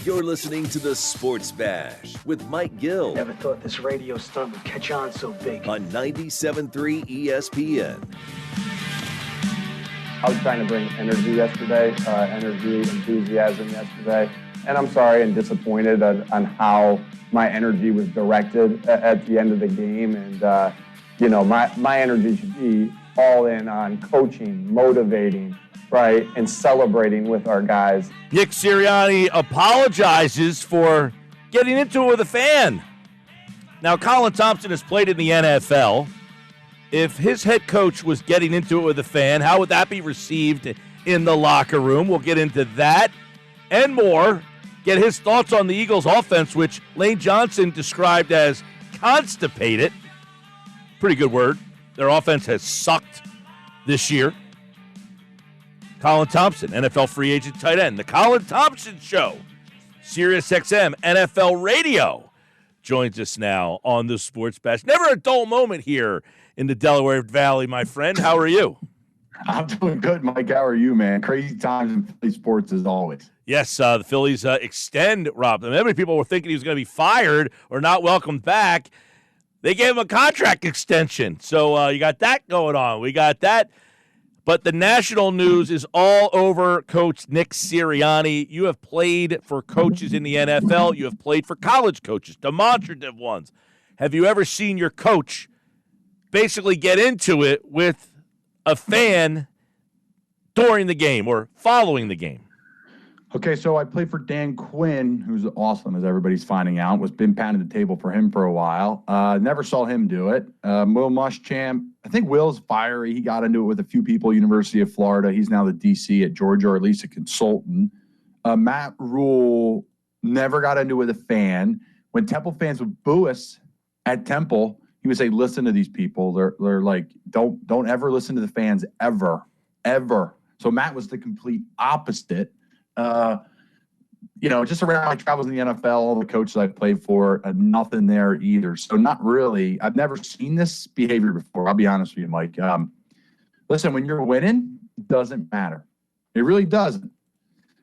You're listening to the Sports Bash with Mike Gill. Never thought this radio stunt would catch on so big. On 97.3 ESPN. I was trying to bring energy yesterday, enthusiasm yesterday, and I'm sorry and disappointed on how my energy was directed at the end of the game. And, my energy should be all in on coaching, motivating, right, and celebrating with our guys. Nick Sirianni apologizes for getting into it with a fan. Now, Colin Thompson has played in the NFL. If his head coach was getting into it with a fan, how would that be received in the locker room? We'll get into that and more. Get his thoughts on the Eagles' offense, which Lane Johnson described as constipated. Pretty good word. Their offense has sucked this year. Colin Thompson, NFL free agent tight end. The Colin Thompson Show, SiriusXM NFL Radio, joins us now on the Sports Bash. Never a dull moment here in the Delaware Valley, my friend. How are you? I'm doing good, Mike. How are you, man? Crazy times in Philly sports as always. Yes, the Phillies extend Rob. Many people were thinking he was going to be fired or not welcomed back. They gave him a contract extension. So you got that going on. We got that. But the national news is all over Coach Nick Sirianni. You have played for coaches in the NFL. You have played for college coaches, demonstrative ones. Have you ever seen your coach basically get into it with a fan during the game or following the game? Okay, so I played for Dan Quinn, who's awesome, as everybody's finding out. Was been pounding the table for him for a while. Never saw him do it. Will Muschamp, I think Will's fiery. He got into it with a few people, University of Florida. He's now the DC at Georgia, or at least a consultant. Matt Rule never got into it with a fan. When Temple fans would boo us at Temple, he would say, listen to these people. They're like, don't ever listen to the fans, ever. So Matt was the complete opposite. Just around my travels in the NFL, all the coaches I played for, nothing there either. So not really. I've never seen this behavior before. I'll be honest with you, Mike. Listen, when you're winning, it doesn't matter. It really doesn't.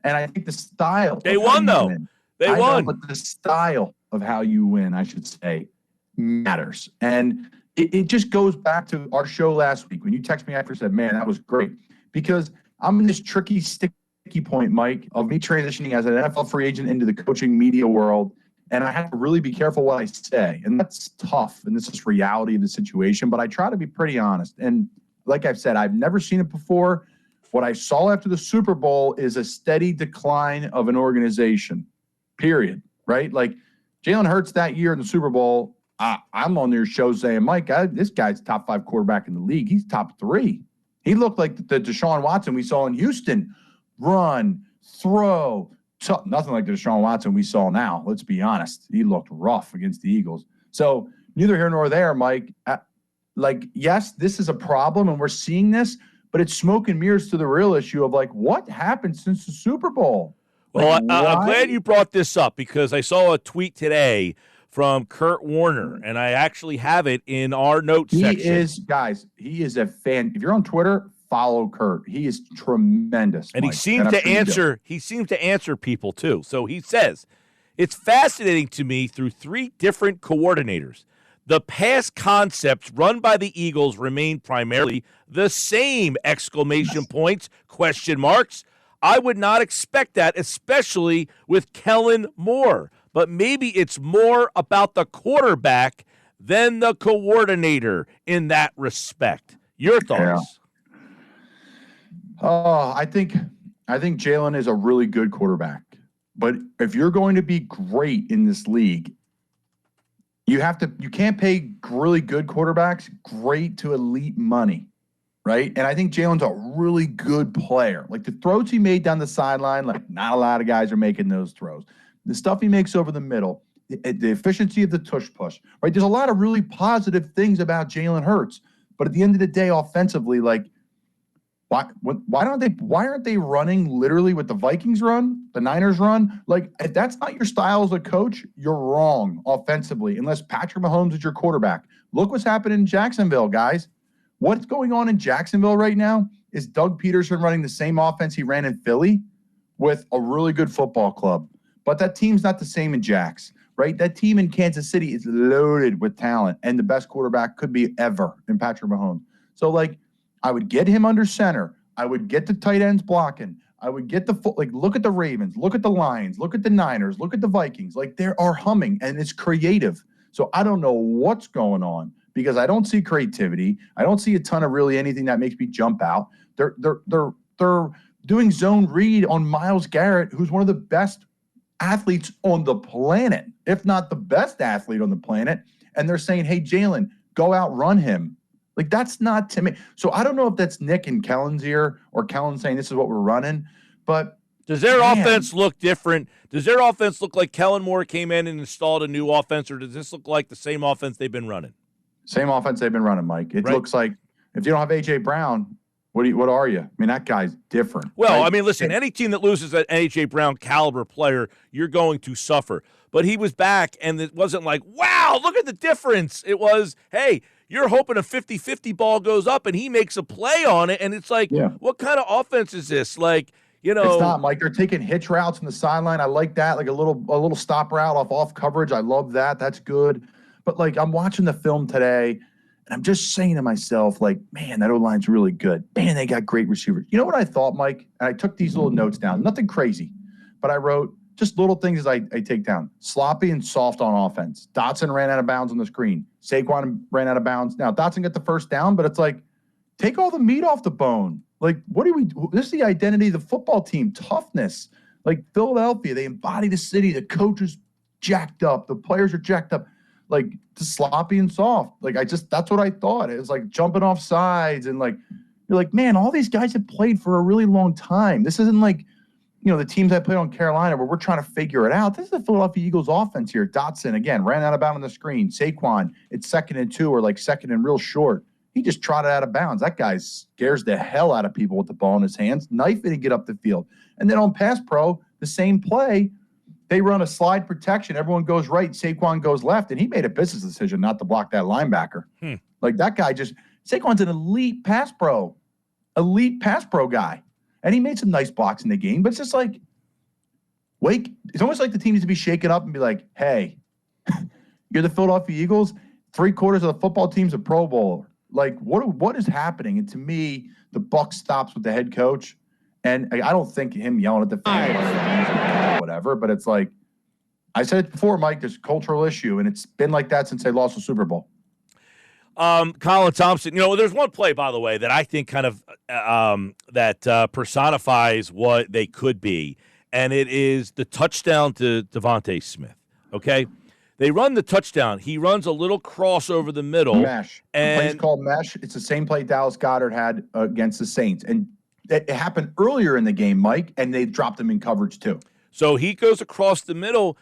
And I think the style. They won, though. They won. But the style of how you win, I should say, matters. And it just goes back to our show last week when you texted me after and said, man, that was great. Because I'm in this tricky sticky point, Mike, of me transitioning as an NFL free agent into the coaching media world. And I have to really be careful what I say. And that's tough. And this is reality of the situation. But I try to be pretty honest. And like I've said, I've never seen it before. What I saw after the Super Bowl is a steady decline of an organization, period. Right? Like Jalen Hurts that year in the Super Bowl, I'm on your show saying, Mike, this guy's top 5 quarterback in the league. He's top 3. He looked like the Deshaun Watson we saw in Houston. Run, throw, nothing like the Deshaun Watson we saw now. Let's be honest. He looked rough against the Eagles. So neither here nor there, Mike. Yes, this is a problem, and we're seeing this, but it's smoke and mirrors to the real issue of, what happened since the Super Bowl? Well, I'm glad you brought this up because I saw a tweet today from Kurt Warner, and I actually have it in our notes section. He is a fan. If you're on Twitter, follow Kurt. He is tremendous. And Mike. He seems to answer people too. So he says, it's fascinating to me through 3 different coordinators. The past concepts run by the Eagles remain primarily the same, exclamation points, question marks. I would not expect that, especially with Kellen Moore. But maybe it's more about the quarterback than the coordinator in that respect. Your thoughts? Yeah. I think Jalen is a really good quarterback. But if you're going to be great in this league, you can't pay really good quarterbacks great to elite money, right? And I think Jalen's a really good player. Like the throws he made down the sideline, not a lot of guys are making those throws. The stuff he makes over the middle, the efficiency of the tush push, right? There's a lot of really positive things about Jalen Hurts. But at the end of the day, offensively, why aren't they running literally what the Vikings run, the Niners run? If that's not your style as a coach, you're wrong offensively, unless Patrick Mahomes is your quarterback. Look what's happening in Jacksonville, guys. What's going on in Jacksonville right now is Doug Peterson running the same offense he ran in Philly with a really good football club. But that team's not the same in Jax, right? That team in Kansas City is loaded with talent, and the best quarterback could be ever in Patrick Mahomes. So, like, I would get him under center. I would get the tight ends blocking. I would get look at the Ravens, look at the Lions, look at the Niners, look at the Vikings. Like, they are humming, and it's creative. So I don't know what's going on because I don't see creativity. I don't see a ton of really anything that makes me jump out. They're doing zone read on Myles Garrett, who's one of the best athletes on the planet, if not the best athlete on the planet. And they're saying, hey, Jalen, go out, run him. Like, that's not to me. So I don't know if that's Nick and Kellen's ear or Kellen saying this is what we're running. But does their offense look different? Does their offense look like Kellen Moore came in and installed a new offense, or does this look like the same offense they've been running? Same offense they've been running, Mike. It looks like if you don't have A.J. Brown, what are you? I mean, that guy's different. Well, right? I mean, listen, any team that loses an A.J. Brown caliber player, you're going to suffer. But he was back, and it wasn't like, wow, look at the difference. It was, hey, you're hoping a 50-50 ball goes up, and he makes a play on it, and it's like, what kind of offense is this? Like, you know. It's not, Mike. They're taking hitch routes on the sideline. I like that, like a little stop route off coverage. I love that. That's good. But, like, I'm watching the film today, and I'm just saying to myself, like, man, that O-line's really good. Man, they got great receivers. You know what I thought, Mike? And I took these little notes down. Nothing crazy. But I wrote just little things as I take down. Sloppy and soft on offense. Dotson ran out of bounds on the screen. Saquon ran out of bounds. Now, Dotson got the first down, but it's like, take all the meat off the bone. Like, what do we do? This is the identity of the football team. Toughness. Like, Philadelphia, they embody the city. The coach is jacked up. The players are jacked up. Like, just sloppy and soft. Like, that's what I thought. It was like jumping off sides. And, like, you're like, man, all these guys have played for a really long time. This isn't like, you know, the teams that played on Carolina where we're trying to figure it out. This is the Philadelphia Eagles offense here. Dotson, again, ran out of bounds on the screen. Saquon, it's 2nd and 2 or like 2nd and real short. He just trotted out of bounds. That guy scares the hell out of people with the ball in his hands. Knife it and get up the field. And then on pass pro, the same play, they run a slide protection. Everyone goes right. Saquon goes left. And he made a business decision not to block that linebacker. Like, that guy Saquon's an elite pass pro guy. And he made some nice blocks in the game. But it's just like, it's almost like the team needs to be shaken up and be like, hey, you're the Philadelphia Eagles. 3/4 of the football team's a Pro Bowler. Like, what is happening? And to me, the buck stops with the head coach. And I don't think him yelling at the fans or whatever, but it's like, I said it before, Mike, there's a cultural issue, and it's been like that since they lost the Super Bowl. Colin Thompson, you know, there's one play, by the way, that I think kind of personifies what they could be, and it is the touchdown to Devontae Smith, okay? They run the touchdown. He runs a little cross over the middle. Mesh. The play's called mesh. It's the same play Dallas Goedert had against the Saints. And it happened earlier in the game, Mike, and they dropped him in coverage too. So he goes across the middle.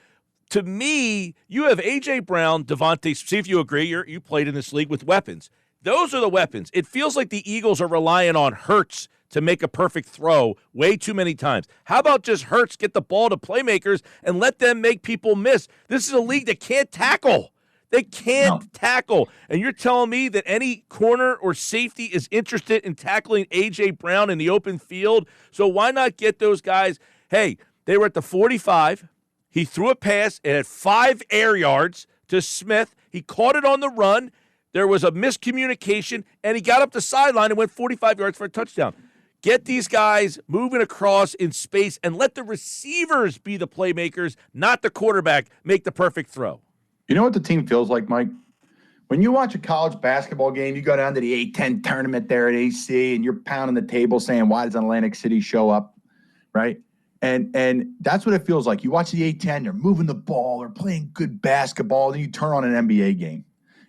To me, you have A.J. Brown, Devontae. See if you agree. You played in this league with weapons. Those are the weapons. It feels like the Eagles are relying on Hurts to make a perfect throw way too many times. How about just Hurts get the ball to playmakers and let them make people miss? This is a league that can't tackle. They can't tackle. And you're telling me that any corner or safety is interested in tackling A.J. Brown in the open field? So why not get those guys? Hey, they were at the 45. He threw a pass. It had 5 air yards to Smith. He caught it on the run. There was a miscommunication, and he got up the sideline and went 45 yards for a touchdown. Get these guys moving across in space and let the receivers be the playmakers, not the quarterback make the perfect throw. You know what the team feels like, Mike? When you watch a college basketball game, you go down to the A-10 tournament there at AC, and you're pounding the table saying, why does Atlantic City show up, right? And that's what it feels like. You watch the A-10, they're moving the ball, they're playing good basketball, then you turn on an NBA game,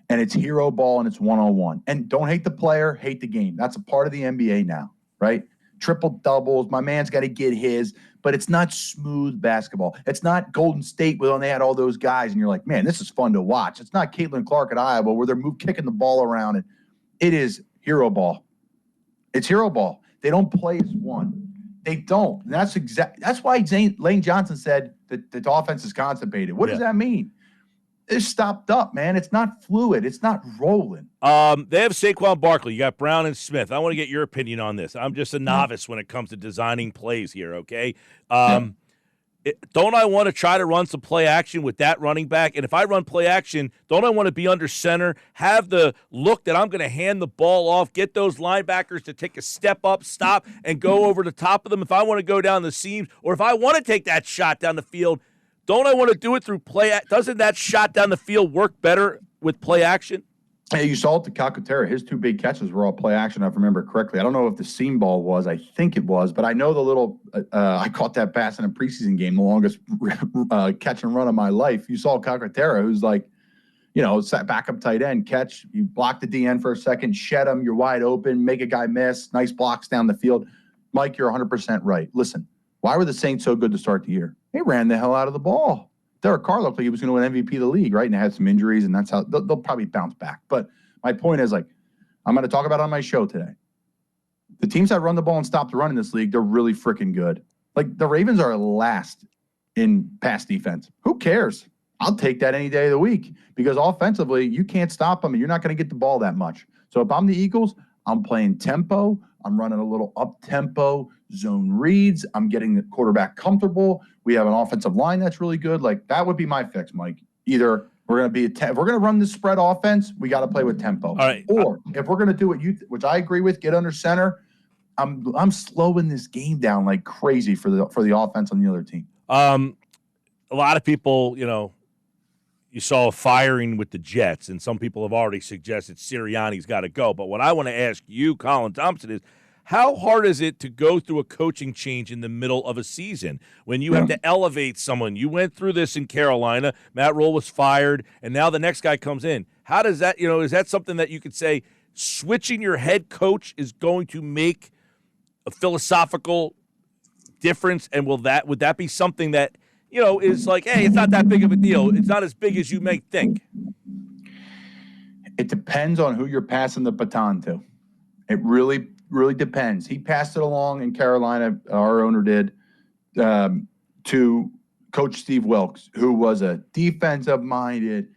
and it's hero ball and it's one-on-one. And don't hate the player, hate the game. That's a part of the NBA now, right? Triple doubles, my man's got to get his, but it's not smooth basketball. It's not Golden State when they had all those guys, and you're like, man, this is fun to watch. It's not Caitlin Clark at Iowa where they're kicking the ball around, and it is hero ball. It's hero ball. They don't play as one. They don't. And that's why Lane Johnson said that the offense is constipated. What does that mean? It's stopped up, man. It's not fluid. It's not rolling. They have Saquon Barkley. You got Brown and Smith. I want to get your opinion on this. I'm just a novice when it comes to designing plays here, okay? don't I want to try to run some play action with that running back? And if I run play action, don't I want to be under center, have the look that I'm going to hand the ball off, get those linebackers to take a step up, stop, and go over the top of them if I want to go down the seams, or if I want to take that shot down the field, don't I want to do it through play? Doesn't that shot down the field work better with play action? Hey, you saw it to Calcaterra. His 2 big catches were all play action, if I remember correctly. I don't know if the seam ball was. I think it was. But I know the little I caught that pass in a preseason game, the longest catch and run of my life. You saw Calcaterra, who's like, sat backup tight end, catch. You block the DN for a second, shed him. You're wide open, make a guy miss. Nice blocks down the field. Mike, you're 100% right. Listen, why were the Saints so good to start the year? They ran the hell out of the ball. Derek Carr looked like he was going to win MVP of the league, right? And had some injuries, and that's how they'll probably bounce back. But my point is, I'm going to talk about it on my show today. The teams that run the ball and stop the run in this league, they're really freaking good. Like, the Ravens are last in pass defense. Who cares? I'll take that any day of the week because offensively, you can't stop them, and you're not going to get the ball that much. So if I'm the Eagles, I'm playing tempo. I'm running a little up-tempo zone reads. I'm getting the quarterback comfortable. We have an offensive line that's really good. Like, that would be my fix, Mike. Either we're going to if we're going to run the spread offense, we got to play with tempo. All right. Or if we're going to do what which I agree with, get under center. I'm slowing this game down like crazy for the offense on the other team. A lot of people, you saw a firing with the Jets, and some people have already suggested Sirianni's got to go. But what I want to ask you, Colin Thompson, is how hard is it to go through a coaching change in the middle of a season when you have to elevate someone? You went through this in Carolina. Matt Rule was fired, and now the next guy comes in. How does that, is that something that you could say switching your head coach is going to make a philosophical difference? And would that be something that, is like, hey, it's not that big of a deal. It's not as big as you may think. It depends on who you're passing the baton to. It really depends. He passed it along in Carolina, our owner did, to Coach Steve Wilkes, who was a defensive-minded,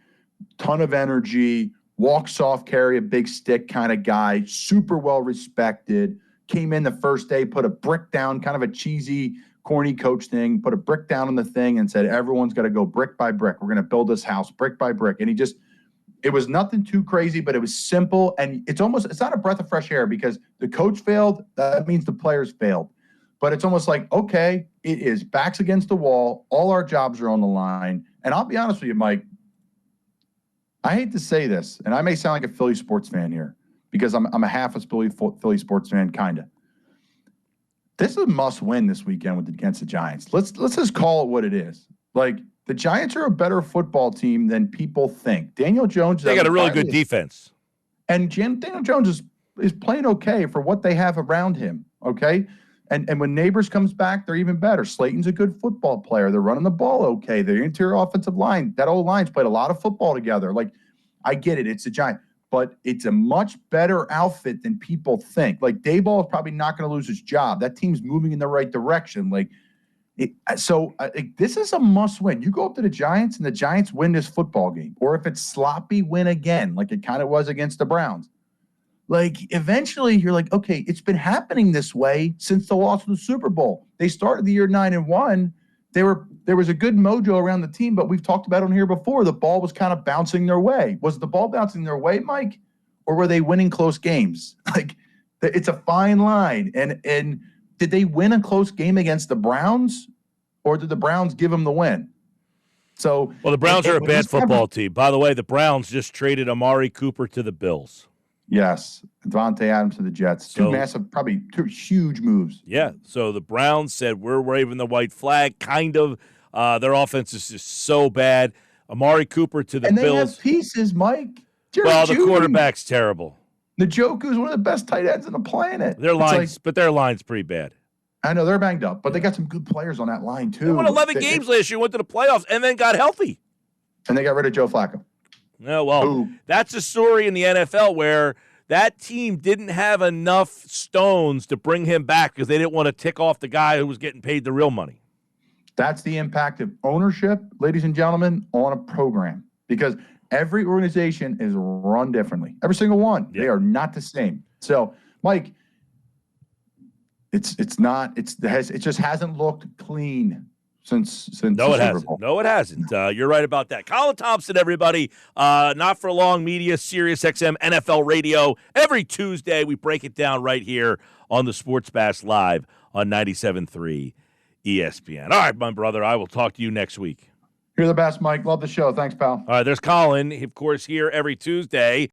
ton of energy, walk soft, carry a big stick kind of guy, super well-respected, came in the first day, put a brick down, kind of a cheesy, corny coach thing, put a brick down on the thing and said, everyone's got to go brick by brick. We're going to build this house brick by brick. And it was nothing too crazy, but it was simple. And it's not a breath of fresh air because the coach failed. That means the players failed. But it's almost like, okay, it is backs against the wall. All our jobs are on the line. And I'll be honest with you, Mike, I hate to say this, and I may sound like a Philly sports fan here because I'm a half a Philly sports fan, kind of. This is a must-win this weekend against the Giants. Let's just call it what it is. Like, the Giants are a better football team than people think. Daniel Jones. They got a really good defense. And Daniel Jones is playing okay for what they have around him, okay? And when Neighbors comes back, they're even better. Slayton's a good football player. They're running the ball okay. Their interior offensive line, that old line's played a lot of football together. Like, I get it. It's the Giants. But it's a much better outfit than people think. Like, Dayball is probably not going to lose his job. That team's moving in the right direction. This is a must-win. You go up to the Giants, and the Giants win this football game. Or if it's sloppy, win again, like it kind of was against the Browns. Like, eventually, you're like, okay, it's been happening this way since the loss of the Super Bowl. They started the year 9-1. There was a good mojo around the team, but we've talked about on here before. The ball was kind of bouncing their way. Was the ball bouncing their way, Mike? Or were they winning close games? Like, it's a fine line. And did they win a close game against the Browns, or did the Browns give them the win? So, well, the Browns are a bad football team. By the way, the Browns just traded Amari Cooper to the Bills. Yes, Devontae Adams to the Jets. Two huge moves. Yeah, so the Browns said, we're waving the white flag, kind of. Their offense is just so bad. Amari Cooper to the Bills. And they have pieces, Mike. The quarterback's terrible. Njoku's one of the best tight ends on the planet. Their line's pretty bad. I know, they're banged up, but they got some good players on that line, too. They won 11 games last year, went to the playoffs, and then got healthy. And they got rid of Joe Flacco. No, well, that's a story in the NFL where that team didn't have enough stones to bring him back because they didn't want to tick off the guy who was getting paid the real money. That's the impact of ownership, ladies and gentlemen, on a program. Because every organization is run differently. Every single one. Yeah. They are not the same. So, Mike, it just hasn't looked clean since No, the it Super hasn't. Bowl. No, it hasn't. You're right about that. Colin Thompson, everybody. Not for long media, Sirius XM NFL Radio. Every Tuesday, we break it down right here on the Sports Bash Live on 97.3 ESPN. All right, my brother. I will talk to you next week. You're the best, Mike. Love the show. Thanks, pal. All right, there's Colin, of course, here every Tuesday.